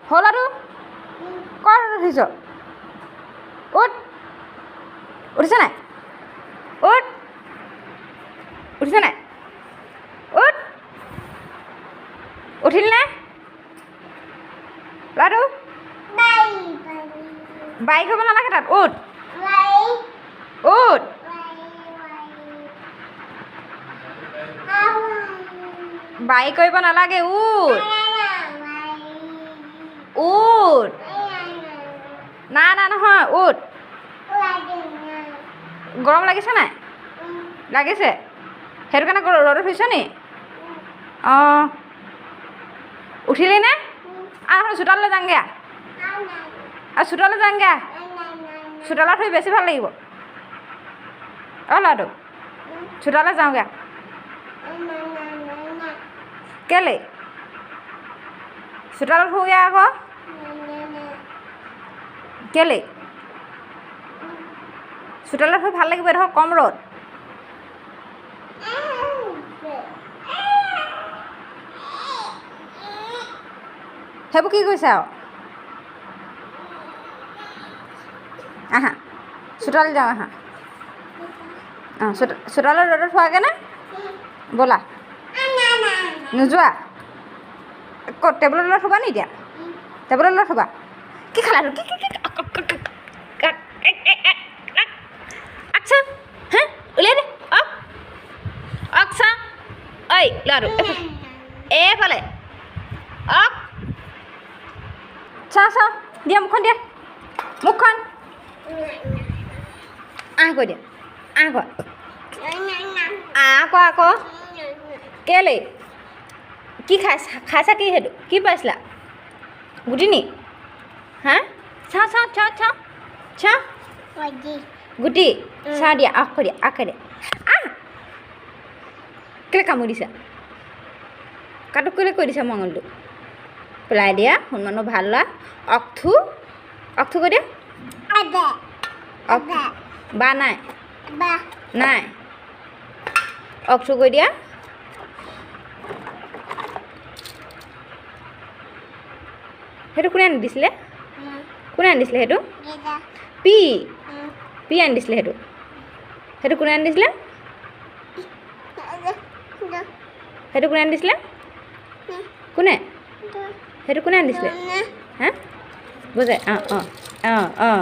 হ'ল আৰু কৰ উঠিছ উঠ উঠিছ নাই উঠ উঠিছ নাই উঠ উঠিল নাই ল'ৰাটো বাইক হ'ব নালাগে তাত উঠ উঠ বাই কৰিব নালাগে উঠ উঠ না না নহয় উঠ গৰম লাগিছে নাই লাগিছে সেইটো কাৰণে ৰ'দত থৈছ নি অঁ উঠিলি নে চোতাললৈ যাংগে আৰু চোতাললৈ যাংগে চোতালত থৈ বেছি ভাল লাগিব অঁ ল'ৰাটো চোতাললৈ যাওঁগৈ কেলৈ চোতালত শুগৈ আকৌ কেলৈ চোতালত শুই ভাল লাগিব দেখোন কম ৰ'দ সেইবোৰ কি কৰিছে আৰু আহা চোতাল যাওঁ আহা অঁ চোতালত ৰ'দত থোৱাগৈ নে ব'লা নোযোৱা ক'ত টেবুলত লৈ থ'বা নি এতিয়া টেবুলত লৈ থ'বা কি খালা কি আচ্ছা হা উলিয়াই দে চা ঐ ল'ৰাটো এইফালে চা দিয়া মুখখন দিয়া মুখখন কৈ দিয়া আকৌ কেলৈ কি খাইছা কি সেইটো কি পাইছিলা গুটি নি হা চা গুটি চাহ দিয়া আখ দিয়া কেলৈ কামুৰি দিছা কাটুক কেলৈ কৈ দিছা মঙলটো পেলাই দিয়া হনুমানৰ ভাল লোৱা অকথু কৈ দিয়া বা নাই অকথু কৈ দিয়া সেইটো কোনে আনি দিছিলে সেইটো পি আনি দিছিলে সেইটো কোনে আনি দিছিলে কোনে সেইটো কোনে আনি দিছিলে হা বুজাই অঁ